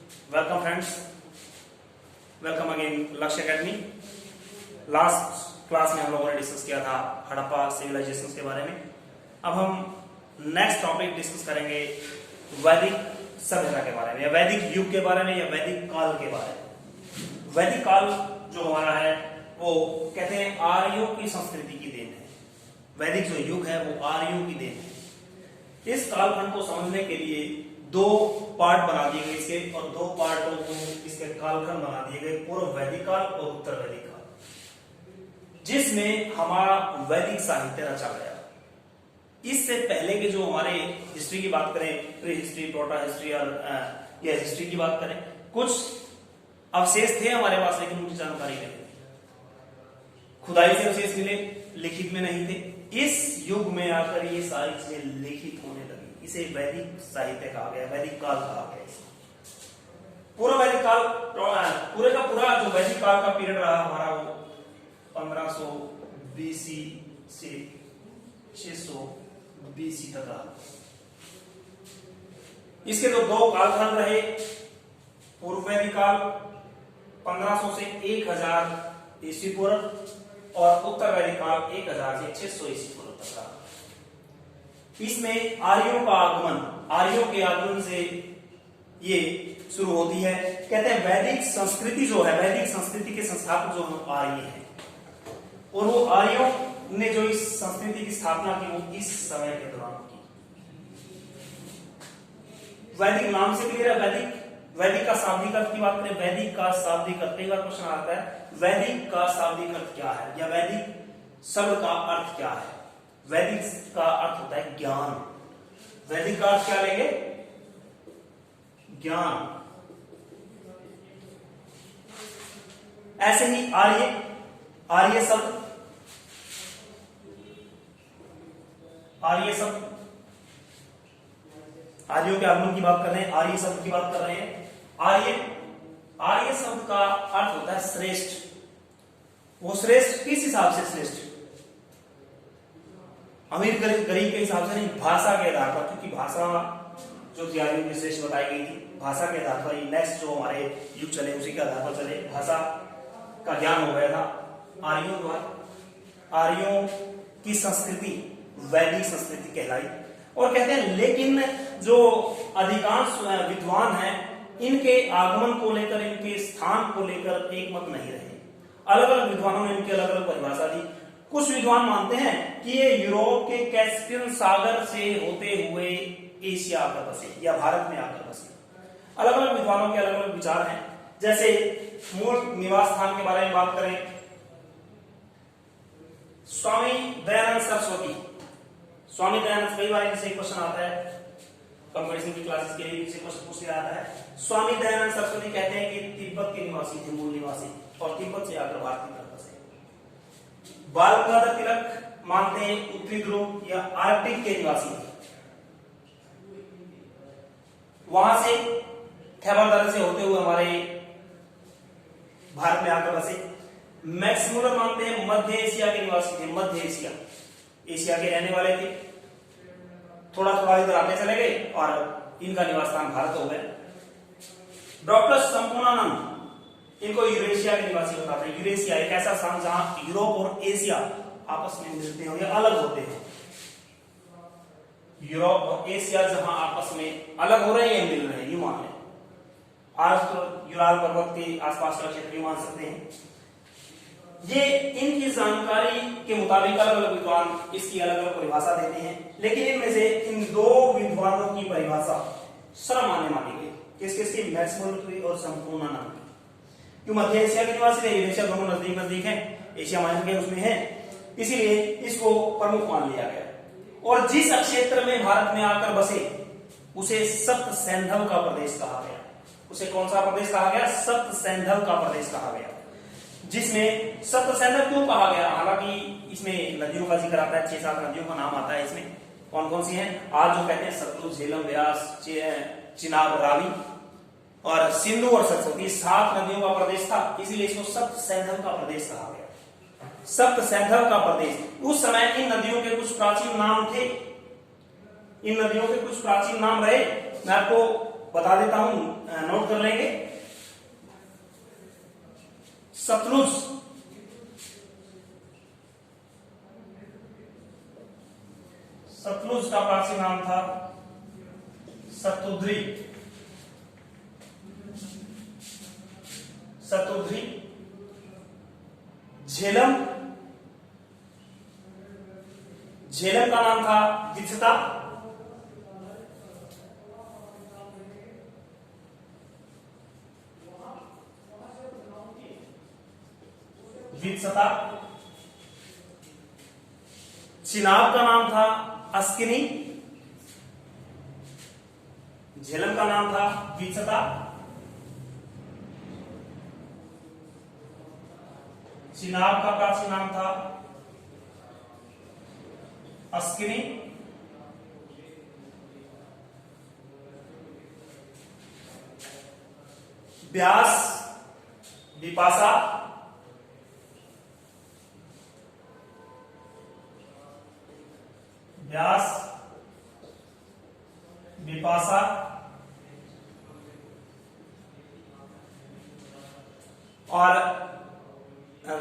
Welcome friends, welcome again लक्ष्य academy. Last class में हम लोगों ने डिस्कस किया था हड़प्पा सिविलाइजेशन के बारे में। अब हम नेक्स्ट टॉपिक डिस्कस करेंगे वैदिक सभ्यता के बारे में, या वैदिक युग के बारे में, या वैदिक काल के बारे में। वैदिक काल जो हमारा है वो कहते हैं आर्यों की संस्कृति की देन है। वैदिक जो युग है वो आर्यों की देन है। इस कालखंड को समझने के लिए दो पार्ट बना दिए गए इसके, और दो पार्टों को इसके कालखंड बना दिए गए, पूर्व वैदिक काल और उत्तर वैदिक काल, जिसमें हमारा वैदिक साहित्य रचा गया। इससे पहले के जो हमारे हिस्ट्री की बात करें, प्री हिस्ट्री, प्रोटा हिस्ट्री और या हिस्ट्री की बात करें, कुछ अवशेष थे हमारे पास, लेकिन उनकी जानकारी नहीं थी। खुदाई से अवशेष मिले, लिखित में नहीं थे। इस युग में आकर ये सारी चीजें लिखित होने लगी। इसे वैदिक साहित्य कहा गया, वैदिक काल कहा गया। पूरा वैदिक काल, पूरे का पूरा जो वैदिक काल का पीरियड रहा हमारा, वो 1500 बीसी से 600 बीसी तक रहा। इसके जो दो कालखंड रहे, पूर्व वैदिक काल 1500 से 1000 ईस्वी पूर्व, और उत्तर वैदिक काल 1000 से 600 ईस्वी पूर्व तक रहा। इसमें आर्यों का आगमन, आर्यों के आगमन से ये शुरू होती है। कहते हैं वैदिक संस्कृति जो है, वैदिक संस्कृति के संस्थापक जो हम आर्य हैं, और वो आर्यों ने जो इस संस्कृति की स्थापना की वो इस समय के दौरान की। वैदिक नाम से क्लियर है। वैदिक का शाब्दिक अर्थ की बात करें, वैदिक का शाब्दिक अर्थ, कई बार क्वेश्चन आता है वैदिक का शाब्दिक अर्थ क्या है, या वैदिक शब्द का अर्थ क्या है। वैदिक का अर्थ होता है ज्ञान। वैदिक का अर्थ क्या लेंगे? ज्ञान। ऐसे ही आर्य शब्द आर्यों के आगमन की बात कर रहे हैं, आर्य शब्द की बात कर रहे हैं। आर्य शब्द का अर्थ होता है श्रेष्ठ। वो श्रेष्ठ किस हिसाब से श्रेष्ठ? अमीर गरीब के हिसाब से नहीं, भाषा के आधार पर। क्योंकि भाषा जो थी आर्यों की श्रेष्ठ बताई गई थी, भाषा के आधार पर ही नेक्स्ट जो हमारे युग चले उसी के आधार पर चले। भाषा का ज्ञान हो गया था आर्यों द्वारा। आर्यों की संस्कृति वैदिक संस्कृति कहलाई। और कहते हैं लेकिन जो अधिकांश विद्वान हैं, इनके आगमन को लेकर, इनके स्थान को लेकर एक मत नहीं रहे। अलग अलग विद्वानों ने इनकी अलग अलग परिभाषा दी। कुछ विद्वान मानते हैं कि ये यूरोप के कैस्पियन सागर से होते हुए एशिया आकर बसे, या भारत में आकर बसे। अलग अलग विद्वानों के अलग अलग विचार हैं। जैसे मूल निवास स्थान के बारे में बात करें, स्वामी दयानंद सरस्वती, कई बार इनसे क्वेश्चन आता है कंपटीशन की क्लासेस के लिए, इनसे क्वेश्चन पूछ लिया जाता है। स्वामी दयानंद सरस्वती कहते हैं कि तिब्बत के निवासी थे, मूल निवासी, और तिब्बत से आकर भारत की तरफ बसे। बाल गंगाधर तिलक मानते हैं उत्तरी ध्रुव या आर्कटिक के निवासी थे, वहां से खैबर दर्रे से होते हुए हमारे भारत में आकर बसे। मैक्स मुलर मानते हैं मध्य एशिया के निवासी थे, मध्य एशिया के रहने वाले थे। थोड़ा थोड़ा इधर आते चले गए और इनका निवास स्थान भारत हो गया। डॉक्टर संपूर्णानंद इनको यूरेशिया के निवासी बताते हैं। यूरेशिया एक ऐसा स्थान जहां यूरोप और एशिया आपस में मिलते हैं या अलग होते हैं। यूरोप और एशिया जहां आपस में अलग हो रहे हैं या मिल रहे हैं, यूं मान लें। आज तो यूराल पर्वत के आसपास का क्षेत्र मान सकते हैं। ये इनकी जानकारी के मुताबिक अलग अलग विद्वान इसकी अलग अलग परिभाषा देते हैं, लेकिन इनमें से इन दो विद्वानों की परिभाषा सर्वमान्य मानी गई। किसकी? मैक्स मुलर और संपूर्णानंद की। क्यों? मध्य एशिया के निवासी थे, यूरेशिया दोनों नजदीक नजदीक हैं, एशिया माइनर के उसमें है, इसीलिए इसको प्रमुख मान लिया गया। और जिस क्षेत्र में भारत में आकर बसे उसे सप्त सैंधव का प्रदेश कहा गया। उसे कौन सा प्रदेश कहा गया? सप्त सैंधव का प्रदेश कहा गया। जिसमें सप्त सैंधव क्यों कहा गया? हालांकि इसमें नदियों का जिक्र आता है, 6-7 नदियों का नाम आता है इसमें। कौन कौन सी हैं? आज जो कहते हैं सतलुज, झेलम, व्यास, चिनाब, रावी और सिंधु और सरस्वती, 7 नदियों का प्रदेश था, इसीलिए इसको सप्त सैंधव का प्रदेश कहा गया। सप्त सैंधव का प्रदेश। उस समय इन नदियों के कुछ प्राचीन नाम थे, इन नदियों के कुछ प्राचीन नाम रहे। मैं आपको बता देता हूं, नोट कर लेंगे। सतलुज, सतलुज का प्राचीन नाम था सतुद्री, सतुद्री। झेलम, झेलम का नाम था वित्सता, वित्सता। चिनाब का नाम था अस्किनी, झेलम का नाम था वित्सता, चिनाब का प्राचीन नाम था अस्किनी, व्यास विपाशा, व्यास विपाशा। और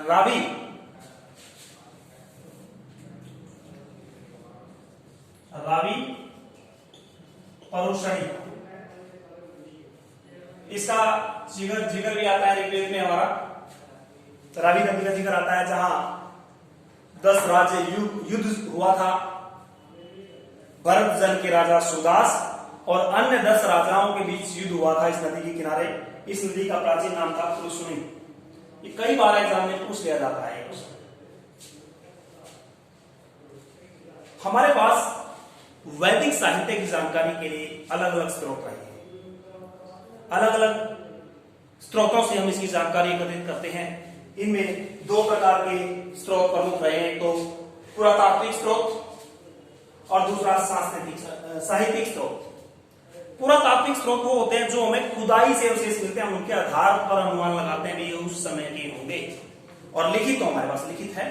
रावी, रावी परुषणी। इसका जिक्र भी आता है ऋग्वेद में हमारा। रावी नदी का जिक्र आता है जहां 10 राज्य युद्ध हुआ था। भरत जन के राजा सुदास और अन्य 10 राजाओं के बीच युद्ध हुआ था इस नदी के किनारे। इस नदी का प्राचीन नाम था पुरुषुनी। ये कई बार एग्जाम में पूछ लिया जाता है। हमारे पास वैदिक साहित्य की जानकारी के लिए अलग अलग स्रोत रहे हैं। अलग अलग स्रोतों से हम इसकी जानकारी एकत्रित करते हैं। इनमें 2 प्रकार के स्रोत प्रमुख रहे हैं। तो पुरातात्विक स्रोत और दूसरा साहित्यिक स्रोत। पुरातात्विक स्रोत वो होते हैं जो हमें खुदाई से अवशेष मिलते हैं, उनके आधार पर अनुमान लगाते हैं ये उस समय के होंगे। और लिखित तो हमारे पास लिखित है,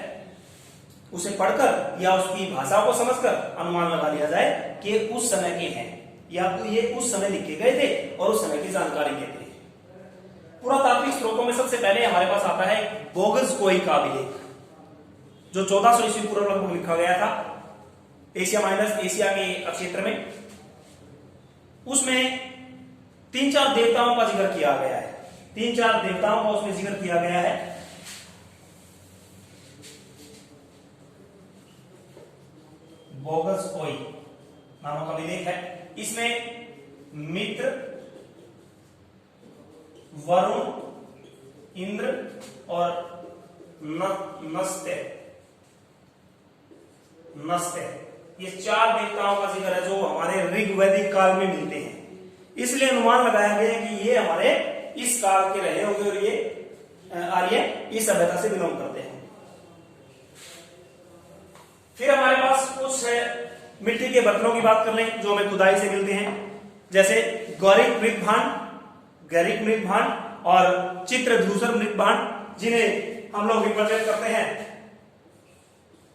उसे पढ़कर या उसकी भाषा को समझकर अनुमान लगा लिया जाए कि उस समय के हैं या तो ये उस समय लिखे गए थे और उस समय की जानकारी देते हैं। पुरातात्विक स्रोतों में सबसे पहले हमारे पास आता है बोगज़कोई का अभिलेख, जो 1400 ईस्वी पूर्व लगभग लिखा गया था एशिया माइनस एशिया के क्षेत्र में। उसमें 3-4 देवताओं का जिक्र किया गया है। 3-4 देवताओं का उसमें जिक्र किया गया है। बोगज़कोई नामक अभिलेख है। इसमें मित्र, वरुण, इंद्र और नस्त्य, ये 4 देवताओं का जिक्र है जो हमारे ऋग्वैदिक काल में मिलते हैं। इसलिए अनुमान लगाया गया कि ये हमारे इस काल के रहे होंगे और ये आर्य इस सभ्यता से बिलोंग करते हैं। फिर हमारे पास कुछ मिट्टी के बर्तनों की बात कर लें जो हमें खुदाई से मिलते हैं, जैसे गौरिक मृगभांड और चित्रधूसर मृगभांड, जिन्हें हम लोग रिप्रेजेंट करते हैं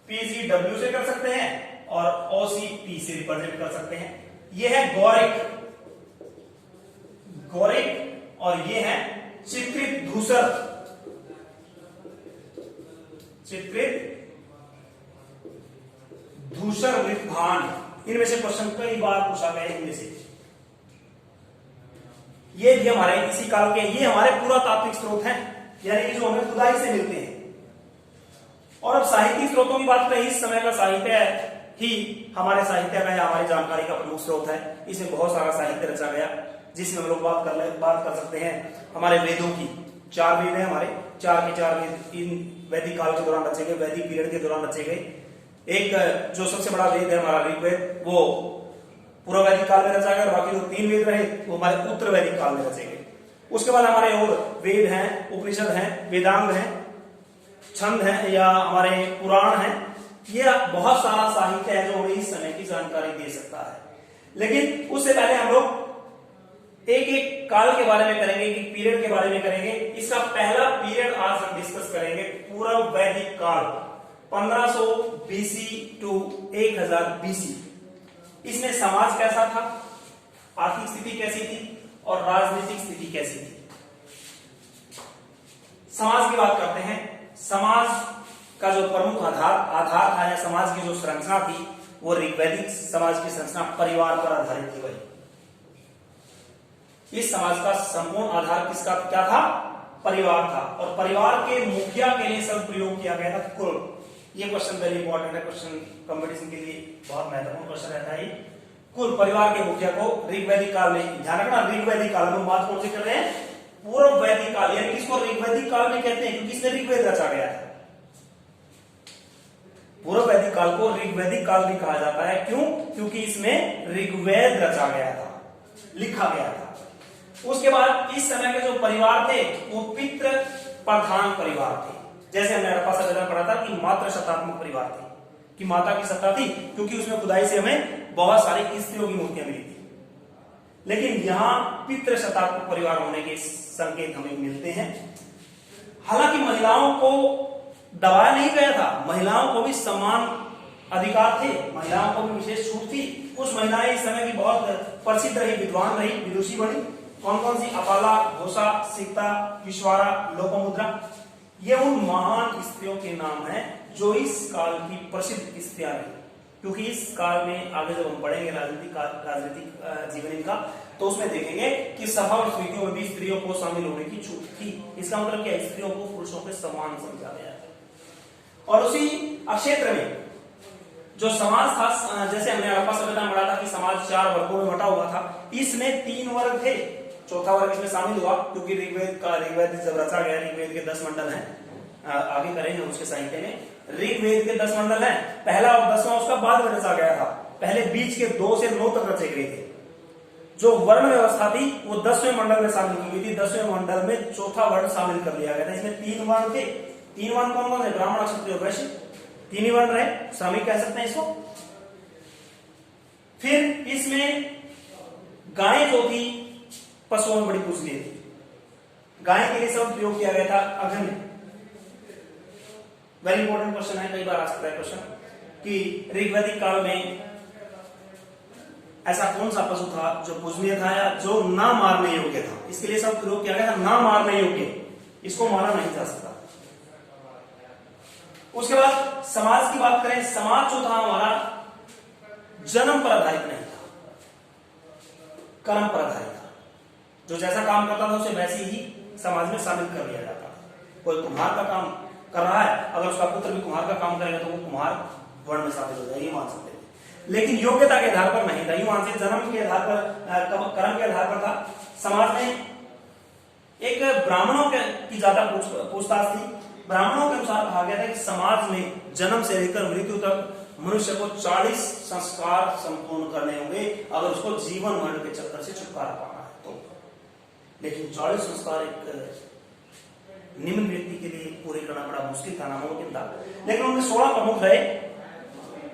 PCW से कर सकते हैं और OCP से रिप्रेजेंट कर सकते हैं। यह है गौरिक और ये है चित्रित धूसर मृगभांड। इनमें से क्वेश्चन कई बार पूछा गया है। इनमें से ये भी हमारे इसी काल के, ये हमारे पुरातात्विक स्रोत हैं, यानी कि जो हमें खुदाई से मिलते हैं। और अब साहित्यिक स्रोतों की बात करें, इस समय का साहित्य ही हमारे साहित्य का या हमारी जानकारी का प्रमुख स्रोत है। इसमें बहुत सारा साहित्य रचा गया जिसमें हम लोग बात कर सकते हैं हमारे वेदों की। 4 वेद हैं हमारे, 4 के 4 वेद इन वैदिक काल के दौरान रचे गए, वैदिक पीरियड के दौरान रचे गए। एक जो सबसे बड़ा वेद है हमारा ऋग्वेद, वो पूर्व वैदिक काल में रचा गया, और बाकी जो 3 वेद रहे वो हमारे उत्तर वैदिक काल में रचे गए। उसके बाद हमारे और वेद हैं, उपनिषद हैं, वेदांग हैं, छंद हैं या हमारे पुराण हैं। ये बहुत सारा साहित्य है जो हमें इस समय की जानकारी दे सकता है। लेकिन उससे पहले हम लोग एक एक काल के बारे में करेंगे, एक पीरियड के बारे में करेंगे। इसका पहला पीरियड आज हम डिस्कस करेंगे, पूर्व वैदिक काल 1500 BC टू 1000 BC। इसमें समाज कैसा था, आर्थिक स्थिति कैसी थी, और राजनीतिक स्थिति कैसी थी। समाज की बात करते हैं। समाज का जो प्रमुख आधार था या समाज की जो संरचना थी वो ऋग्वैदिक समाज की संरचना परिवार पर आधारित थी। वही इस समाज का संपूर्ण आधार किसका क्या था? परिवार था। और परिवार के मुखिया के लिए सब प्रयोग किया गया था कुल। ये क्वेश्चन वेरी इंपॉर्टेंट है, क्वेश्चन कंपटीशन के लिए बहुत महत्वपूर्ण क्वेश्चन रहता है। कुल परिवार के मुखिया को ऋग्वैदिक काल में, ध्यान रखना ऋग्वैदिक काल में बात कौन सी कर रहे हैं? पूर्व वैदिक काल, यानी इसको ऋग्वैदिक काल में कहते हैं क्योंकि इसमें ऋग्वेद रचा गया है। पूर्व वैदिक काल को ऋग्वैदिक काल भी कहा जाता है। क्यों? क्योंकि इसमें ऋग्वेद रचा गया था, लिखा गया था। उसके बाद इस समय के जो परिवार थे वो पितृ प्रधान परिवार थे। जैसे हमने हड़प्पा सभ्यता में पढ़ा था कि मात्र शतात्मक परिवार थे, कि माता की सत्ता थी, क्योंकि उसमें खुदाई से हमें बहुत सारी स्त्रियों की मूर्तियां मिली थी। लेकिन यहां पितृ शतात्मक परिवार होने के संकेत हमें मिलते हैं। हालांकि महिलाओं को दबाया नहीं गया था, महिलाओं को भी समान अधिकार थे, महिलाओं को भी विशेष छूट थी। कुछ महिलाएं इस समय की बहुत प्रसिद्ध रही, विद्वान रही, विदुषी बनी। कौन कौन सी? अपाला, घोषा, सीता, विश्वारा, लोपामुद्रा। ये उन महान स्त्रियों के नाम हैं जो इस काल की प्रसिद्ध स्त्रियां रही। क्योंकि इस काल में आगे जब हम पढ़ेंगे राजनीतिक जीवन इनका, तो उसमें देखेंगे कि सभा और स्थितियों में भी स्त्रियों को शामिल होने की छूट थी। इसका मतलब क्या? स्त्रियों को पुरुषों के समान समझा गया। और उसी क्षेत्र में जो समाज था, जैसे हमने हड़प्पा सभ्यता में पढ़ा था कि समाज 4 वर्गों में बटा हुआ था। इसमें 3 वर्ग थे, चौथा वर्ग इसमें शामिल हुआ क्योंकि ऋग्वेद जब रचा गया, ऋग्वेद के 10 मंडल हैं, आगे करेंगे उसके साहित्य में। ऋग्वेद के 10 मंडल हैं, पहला और 10वां उसका बाद में रचा गया था। पहले बीच के 2 से 9 तक रचे गए थे। जो वर्ण व्यवस्था थी वो 10वें मंडल में शामिल की गई थी। 10वें मंडल में चौथा वर्ण शामिल कर लिया गया था। इसमें 3 वर्ण थे। 3 वर्ण कौन कौन थे? ब्राह्मण, क्षत्रिय और वैश्य। 3 ही वर्ण रहे, श्रमिक कह सकते हैं इसको। फिर इसमें गाय जो थी पशुओं में बड़ी पूजनीय थी। गाय के लिए सब प्रयोग किया गया था अग्नि। वेरी इंपॉर्टेंट क्वेश्चन है, कई बार आ सकता है क्वेश्चन कि ऋग्वैदिक काल में ऐसा कौन सा पशु था जो पूजनीय था या जो ना मारने योग्य था? इसके लिए सब प्रयोग किया गया था ना मारने योग्य, इसको मारा नहीं जा सकता। उसके बाद समाज की बात करें, समाज जो था हमारा जन्म पर आधारित नहीं था, कर्म पर आधारित था। जो जैसा काम करता था उसे वैसे ही समाज में शामिल कर लिया जाता था। कोई कुम्हार का काम कर रहा है, अगर उसका पुत्र भी कुम्हार का काम करेगा तो वो कुम्हार वर्ण में शामिल हो जाएगा, ये मान सकते हैं। लेकिन योग्यता के आधार पर नहीं था, ये मान सकते जन्म के आधार पर, कर्म के आधार पर था। समाज में एक ब्राह्मणों की ज्यादा पूछताछ थी। ब्राह्मणों के अनुसार कहा गया था कि समाज में जन्म से लेकर मृत्यु तक मनुष्य को 40 संस्कार संपूर्ण करने होंगे अगर उसको जीवन मरण के चक्कर से छुटकारा पाना है तो। लेकिन 40 संस्कार एक निम्न व्यक्ति के लिए पूरे करना बड़ा मुश्किल था, नामुमकिन था। लेकिन उनमें 16 प्रमुख रहे।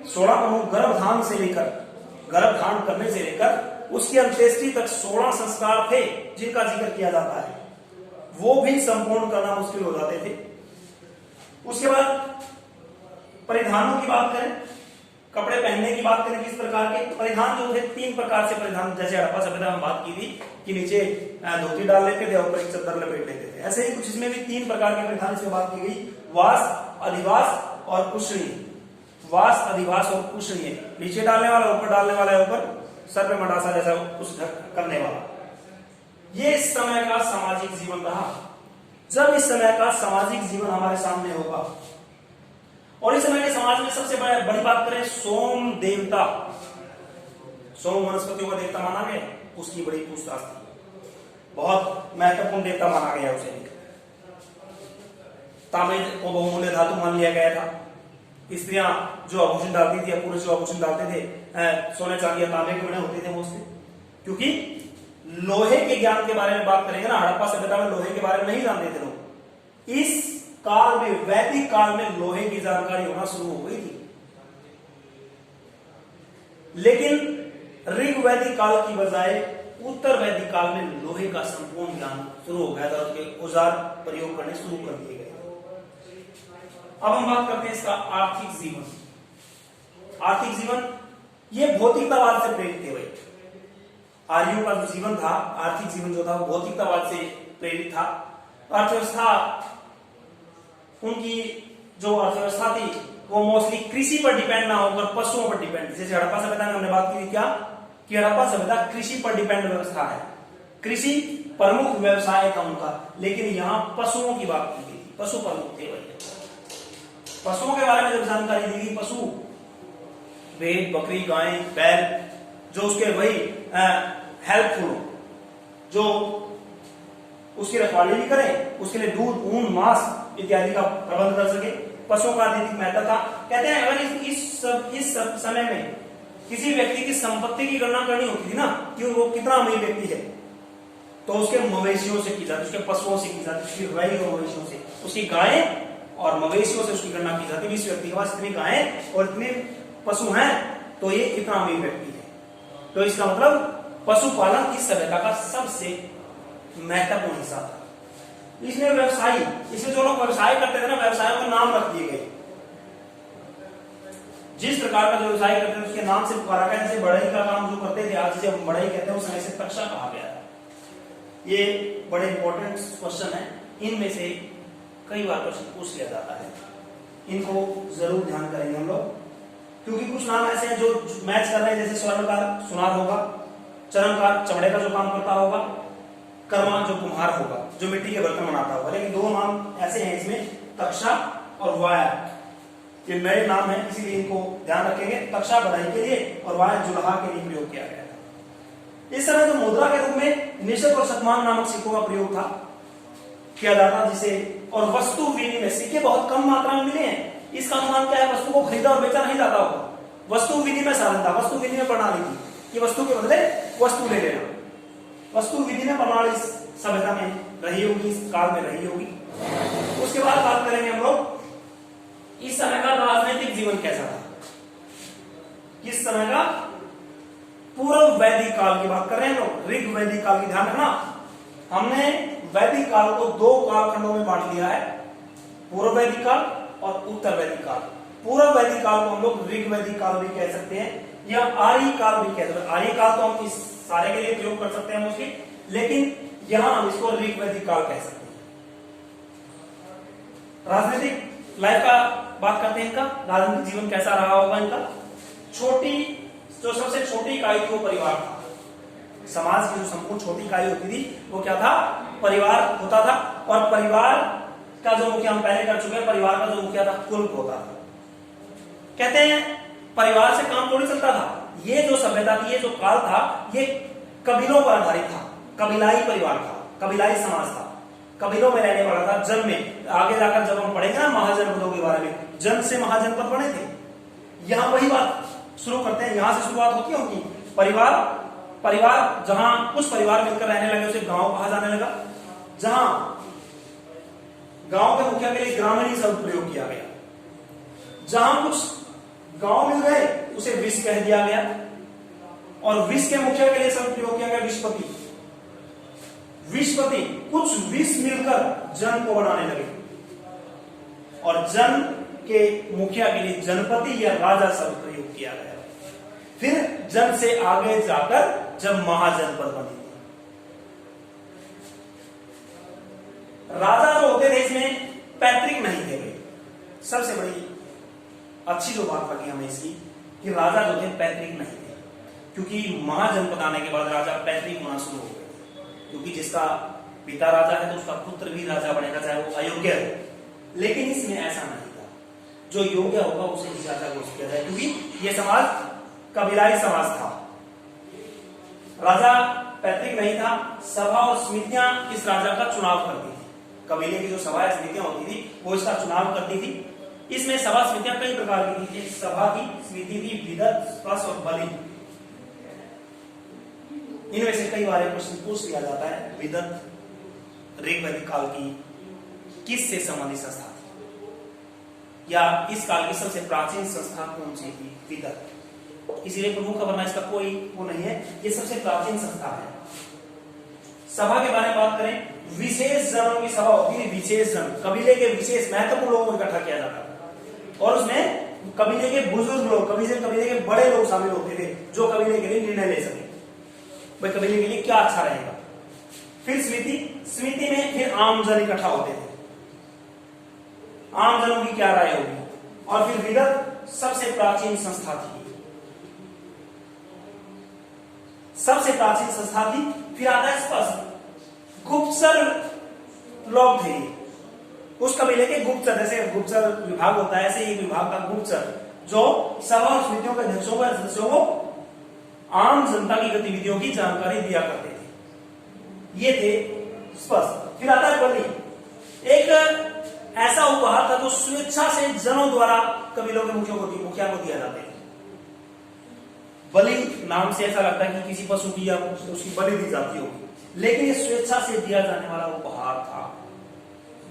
16 प्रमुख गर्भधान से लेकर, गर्भधान करने से लेकर उसकी अंत्येष्टि तक 16 संस्कार थे जिनका जिक्र किया जाता है। वो भी संपूर्ण करना मुश्किल हो जाते थे। उसके बाद परिधानों की बात करें, कपड़े पहनने की बात करें, किस प्रकार के परिधान जो थे, 3 प्रकार से परिधान, जैसे हड़प्पा सभ्यता में बात की थी कि नीचे धोती डाल लेते थे और ऊपर एक चद्दर लपेट लेते थे। ऐसे ही कुछ इसमें भी 3 प्रकार के परिधान इसमें बात की गई, वास, अधिवास और कुशनी। वास, अधिवास और कुशनी, नीचे डालने वाला, ऊपर डालने वाला, ऊपर सर पे मंडासा जैसा कुछ करने वाला। ये इस समय का सामाजिक जीवन रहा। जब इस समय का सामाजिक जीवन हमारे सामने होगा और इस समय के समाज में सबसे बड़ी बात करें, सोम देवता, सोम वनस्पतियों का देवता माना गया, उसकी बड़ी पूछताछ थी। बहुत महत्वपूर्ण देवता माना गया उसे। तांबे को बहुमूल्य धातु मान लिया गया था। स्त्रियां जो आभूषण डालती थी या पुरुष जो आभूषण डालते थे, सोने चांदी या तांबे के बने होते थे वो उससे। क्योंकि लोहे के ज्ञान के बारे में बात करेंगे ना, हड़प्पा सभ्यता में लोहे के बारे में नहीं जानते थे लोग। इस काल में, वैदिक काल में लोहे की जानकारी होना शुरू हो गई थी। लेकिन ऋग्वैदिक काल की बजाय उत्तर वैदिक काल में लोहे का संपूर्ण ज्ञान शुरू हो गया था, उसके औजार प्रयोग करने शुरू कर दिए गए। अब हम बात करते हैं इसका आर्थिक जीवन। आर्थिक जीवन ये भौतिकतावाद से प्रेरित थे भाई। आर्यों का जो जीवन था, आर्थिक जीवन जो था वो भौतिकतावाद से प्रेरित था। अर्थव्यवस्था, उनकी जो अर्थव्यवस्था थी वो मोस्टली कृषि पर डिपेंड ना होकर पशुओं पर डिपेंड। जैसे हड़प्पा सभ्यता में हमने बात की थी क्या, कि हड़प्पा सभ्यता कृषि पर डिपेंड व्यवस्था है, कृषि प्रमुख व्यवसाय था उनका, लेकिन यहाँ पशुओं की बात की गई, पशु प्रमुख थे वही। पशुओं के बारे में जब जानकारी दी गई, पशु भेड़ बकरी गाय बैल, जो उसके वही हेल्पफुल, जो उसकी रखवाली भी करें, उसके लिए दूध ऊन मांस इत्यादि का प्रबंध कर सके, पशुओं का आर्थिक महत्व था। कहते हैं अगर इस समय में किसी व्यक्ति की संपत्ति की गणना करनी होती थी ना, कि वो कितना अमीर व्यक्ति है, तो उसके मवेशियों से की जाती, उसके पशुओं से की जाती, उसकी गाय और मवेशियों से, उसकी गायें और मवेशियों से उसकी गणना की जाती है। इस व्यक्ति के पास इतनी गायें और इतने पशु हैं तो ये इतना अमीर व्यक्ति है। तो इसका मतलब पशुपालन इस सभ्यता का सबसे महत्वपूर्ण हिस्सा था। इसमें व्यवसायी, इसमें जो लोग व्यवसाय करते थे ना, व्यवसायों के नाम रख दिए गए। जिस प्रकार का जो व्यवसाय करते थे उसके नाम से पुकारा गया। जैसे बढ़ई का काम जो करते थे, आज जिसे हम बढ़ई कहते हैं, उस समय से तक्षा कहा गया है। ये बड़े इंपॉर्टेंट क्वेश्चन है, इनमें से कई बार क्वेश्चन पूछ लिया जाता है, इनको जरूर ध्यान करेंगे हम लोग, क्योंकि कुछ नाम ऐसे हैं जो मैच कर रहे हैं। जैसे स्वर्णकार सुनार होगा, चरणकार चमड़े का जो काम करता होगा, कर्मा जो कुम्हार होगा, जो मिट्टी के बर्तन बनाता होगा। लेकिन दो नाम ऐसे हैं इसमें, तक्षा और वाया, ये नए नाम है, इसीलिए इनको ध्यान रखेंगे। तक्षा बढ़ाई के लिए और वाया जुलाहा के लिए प्रयोग किया गया था। इस समय तो मुद्रा के रूप में निषद और शतमान नामक सिक्कों का प्रयोग था, किया जाता, जिसे और वस्तु विनिमय, सिक्के बहुत कम मात्रा में मिले हैं। इसका अनुमान क्या है, वस्तु को खरीदा और बेचा नहीं जाता होगा, वस्तु विनिमय साधन था, वस्तु विनिमय प्रणाली थी, कि वस्तु के बदले वस्तु ले लेना। वस्तु विनिमय प्रणाली सभ्यता में रही होगी, इस काल में रही होगी। उसके बाद बात करेंगे हम लोग इस समय का राजनीतिक जीवन कैसा था। किस समय का, पूर्व वैदिक काल की बात कर रहे हैं लोग, ऋग वैदिक काल की ध्यान रखना। हमने वैदिक काल को दो कालखंडों में बांट लिया है, पूर्व वैदिक काल और उत्तर वैदिक काल। पूर्व वैदिक काल को हम लोग ऋग वैदिक काल भी कह सकते हैं, या आर्य काल भी कह सकते हैं। आर्य काल तो हम इस सारे के लिए प्रयोग कर सकते हैं मोस्टली, लेकिन यहां हम इसको ऋग वैदिक काल कह सकते हैं। राजनीतिक लाइफ का बात करते हैं, इनका राजनीतिक जीवन कैसा रहा होगा इनका। छोटी, जो सबसे छोटी इकाई थी वो परिवार था। समाज की जो संपूर्ण छोटी इकाई होती थी वो क्या था, परिवार होता था। और परिवार का जो मुखिया, हम पहले कर चुके हैं, परिवार का जो मुखिया था कुल होता था। कहते हैं परिवार से काम थोड़ी चलता था। ये जो सभ्यता थी, ये जो काल था, ये कबीलों पर आधारित था, कबीलाई परिवार था, कबीलाई समाज था, कबीलों में रहने वाला था। जन में आगे जाकर जब हम पढ़ेंगे ना महाजनपदों के बारे में, जन से महाजनपद बने थे। यहां वही बात शुरू करते हैं, यहां से शुरुआत होती है उनकी। परिवार जहां कुछ परिवार मिलकर रहने लगे उसे गांव कहा जाने लगा। जहां गांव के मुखिया के लिए ग्रामीण शब्द प्रयोग किया गया। जहां कुछ गांव मिल गए उसे विश कह दिया गया, और विश के मुखिया के लिए शब्द प्रयोग किया गया विशपति। विशपति, कुछ विश मिलकर जन को बनाने लगे, और जन के मुखिया के लिए जनपति या राजा शब्द प्रयोग किया गया। फिर जन से आगे जाकर जब महाजनपद बनी, राजा जो होते थे इसमें पैतृक नहीं थे। सबसे बड़ी अच्छी जो बात लगी हमें इसकी, कि राजा जो थे पैतृक नहीं थे, क्योंकि महाजनपद आने के बाद राजा पैतृक होना शुरू हो गए। क्योंकि जिसका पिता राजा है तो उसका पुत्र भी राजा बनेगा, चाहे वो अयोग्य हो। लेकिन इसमें ऐसा नहीं था, जो योग्य होगा उसे ही राजा घोषित किया जाए, क्योंकि यह समाज कबीलाई समाज था। राजा पैतृक नहीं था। सभा और समितियां इस राजा का चुनाव करती थी। कबीले की जो सभा समितियां होती थी वो इसका चुनाव करती थी। इसमें सभा समितियां कई प्रकार की थी। एक सभा की समिति थी विदत, स्पश और बलि। इनमें से कई बार प्रश्न पूछ लिया जाता है। विदत ऋग वैदिक काल की किस से संबंधित संस्था थी, या इस काल की सबसे प्राचीन संस्था कौन सी थी, विदत। इसीलिए प्रमुख वरना इसका कोई वो नहीं है, ये सबसे प्राचीन संस्था है। सभा के बारे में बात करें, विशेष जनों की सभा होती है। विशेष जन, कबीले के विशेष महत्वपूर्ण लोगों को इकट्ठा किया जाता था, और उसमें कबीले के बुजुर्ग लोग, कबीले के बड़े लोग शामिल होते थे, जो कबीले के लिए निर्णय ले सके। भाई कबीले के लिए क्या अच्छा रहेगा। फिर समिति में फिर आमजन इकट्ठा होते थे, आमजनों की क्या राय होगी। और फिर विदत सबसे प्राचीन संस्था थी, सबसे प्राचीन संस्था थी। फिर आता है स्पष्ट, गुप्तचर लोग थे, उस कबीले के गुप्तचर, जैसे गुप्तचर विभाग होता है ऐसे एक विभाग का गुप्तचर, जो सभा और समितियों के अध्यक्षों व सदस्यों को आम जनता की गतिविधियों की जानकारी दिया करते थे। ये थे स्पष्ट। फिर आता है बलि, एक ऐसा उपहार था जो स्वेच्छा से जनों द्वारा कबीलों के मुखिया को दिया जाता है। बलि नाम से ऐसा लगता है कि किसी पशु की या उसकी बलि दी जाती होगी, लेकिन ये स्वेच्छा से दिया जाने वाला उपहार था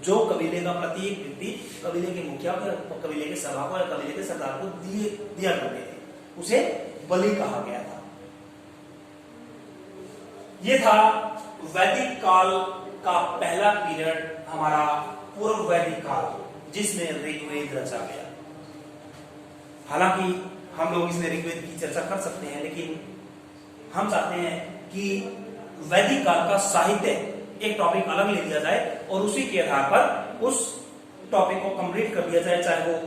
जो कबीले का प्रत्येक व्यक्ति कबीले के मुखिया को, कबीले के सभा को या कबीले के सरदार को दिया करते थे, उसे बलि कहा गया था। ये था वैदिक काल का पहला पीरियड, हमारा पूर्व वैदिक काल, जिसमें ऋग्वेद रचा गया। हालांकि हम लोग इसमें ऋग्वेद की चर्चा कर सकते हैं, लेकिन हम चाहते हैं कि वैदिक काल का साहित्य एक टॉपिक अलग ले लिया जाए और उसी के आधार पर उस टॉपिक को कंप्लीट कर दिया जाए, चाहे वो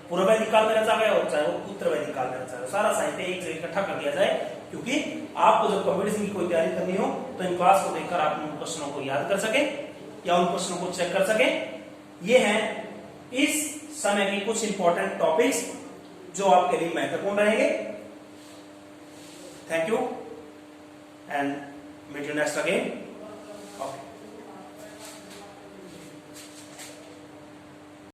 पूर्व वैदिक काल में रचा गया और चाहे वो उत्तर वैदिक काल में रचा गया, सारा साहित्य एक जगह इकट्ठा कर दिया जाए। क्योंकि आपको जब कंपटीशन की कोई तैयारी करनी हो तो इन क्लास को देखकर आप उन प्रश्नों को याद कर सके या उन प्रश्नों को चेक कर सके। ये हैं इस समय के कुछ इंपॉर्टेंट टॉपिक्स जो आपके लिए महत्वपूर्ण रहेंगे। Thank you and meet you next again. Okay.